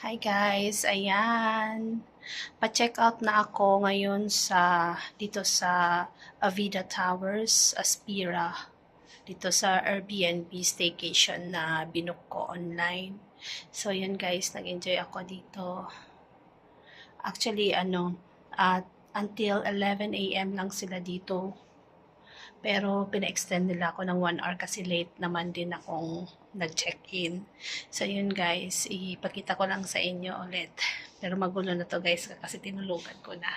Hi guys, ayan. Pa-check out na ako ngayon dito sa Avida Towers, Aspira. Dito sa Airbnb staycation na binook ko online. So yun guys, nag-enjoy ako dito. Actually at until 11 a.m. lang sila dito. Pero pina-extend nila ako ng 1 hour kasi late naman din akong nag-check-in. So yun guys, ipakita ko lang sa inyo ulit. Pero magulo na to guys kasi tinulugan ko na.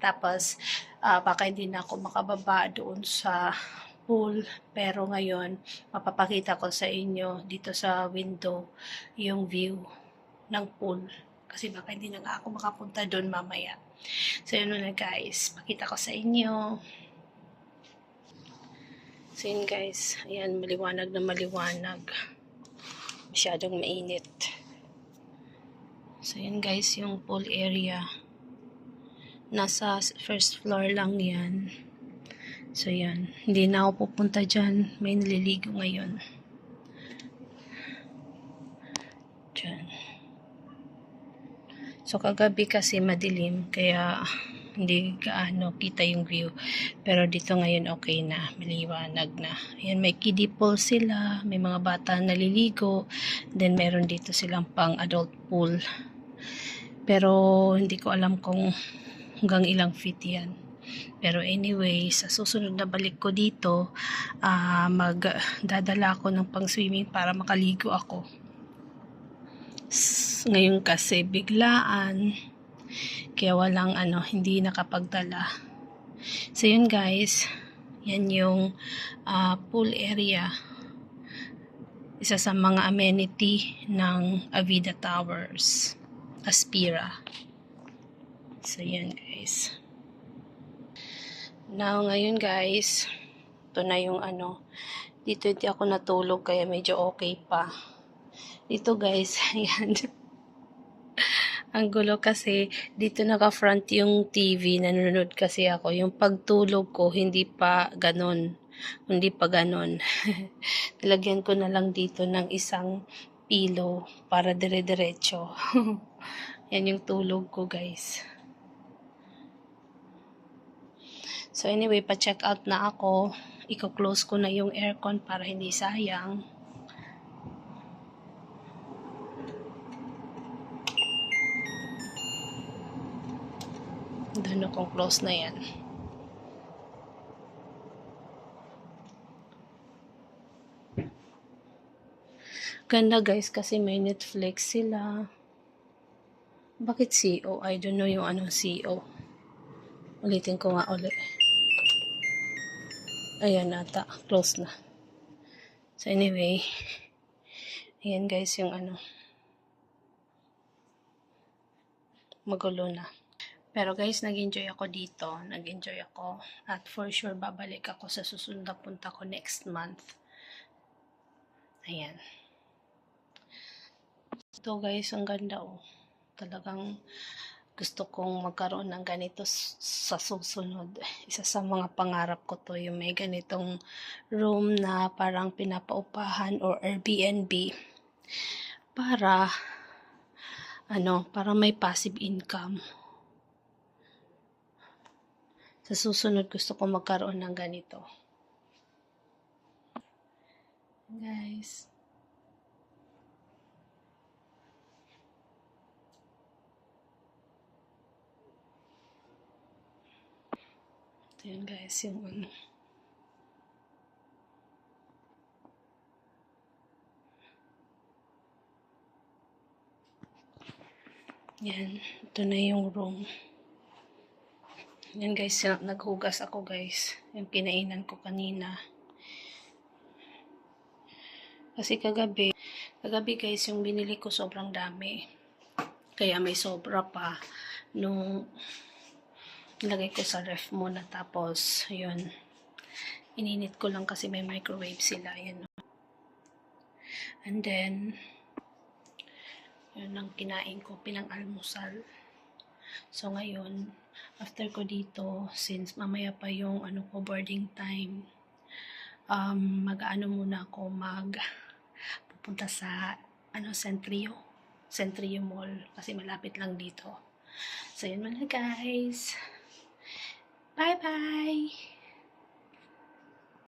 Tapos baka hindi na ako makababa doon sa pool. Pero ngayon, mapapakita ko sa inyo dito sa window yung view ng pool. Kasi baka hindi na ako makapunta doon mamaya. So yun na guys, pakita ko sa inyo. So yun guys, ayan, maliwanag na maliwanag. Masyadong mainit. So yun guys, yung pool area. Nasa first floor lang yan. So yan, hindi na ako pupunta dyan. May naliligo ngayon. Dyan. So kagabi kasi madilim, kaya hindi gaano kita yung view. Pero dito ngayon okay na, maliwanag na. Ayan, may kiddie pool sila, may mga bata naliligo, then meron dito silang pang adult pool. Pero hindi ko alam kung hanggang ilang feet yan. Pero anyway, sa susunod na balik ko dito, magdadala ako ng pang swimming para makaligo ako. Ngayon kasi biglaan, kaya walang hindi nakapagdala. So yun guys, yan yung pool area, isa sa mga amenity ng Avida Towers, Aspira. So yan guys. Now ngayon guys, ito na yung dito hindi ako natulog kaya medyo okay pa. Dito guys, ayan. Ang gulo kasi dito naka-front yung TV, nanonood kasi ako. Yung pagtulog ko hindi pa ganon. Hindi pa ganon. Nilagyan ko na lang dito ng isang pillow para dire-diretso. Yan yung tulog ko guys. So anyway, pa-check out na ako. Iko-close ko na yung aircon para hindi sayang. Doon akong close na yan. Ganda guys kasi may Netflix sila. Bakit CO? I don't know yung anong CO. Ulitin ko nga ulit. Ayan ata. Close na. So anyway. Ayan guys yung magulo na. Pero guys, nag-enjoy ako dito. Nag-enjoy ako. At for sure, babalik ako sa susunod na punta ko next month. Ayan. Ito guys, ang ganda oh. Talagang gusto kong magkaroon ng ganito sa susunod. Isa sa mga pangarap ko to, yung may ganitong room na parang pinapaupahan or Airbnb para para may passive income. Sa susunod gusto ko magkaroon ng ganito. Guys. Ito yun guys, yung yan, ito na yung room. Yan guys, naghugas ako guys. Yung kinainan ko kanina. Kasi kagabi guys, yung binili ko sobrang dami. Kaya may sobra pa nung nilagay ko sa ref muna. Tapos, yun. Ininit ko lang kasi may microwave sila. Yan. And then, yun ang kinain ko, pinang-almusal. So, ngayon, after ko dito, since mamaya pa yung boarding time, mag-ano muna ako, pupunta sa Centrio Centrio Mall kasi malapit lang dito. So, yun muna guys. Bye-bye!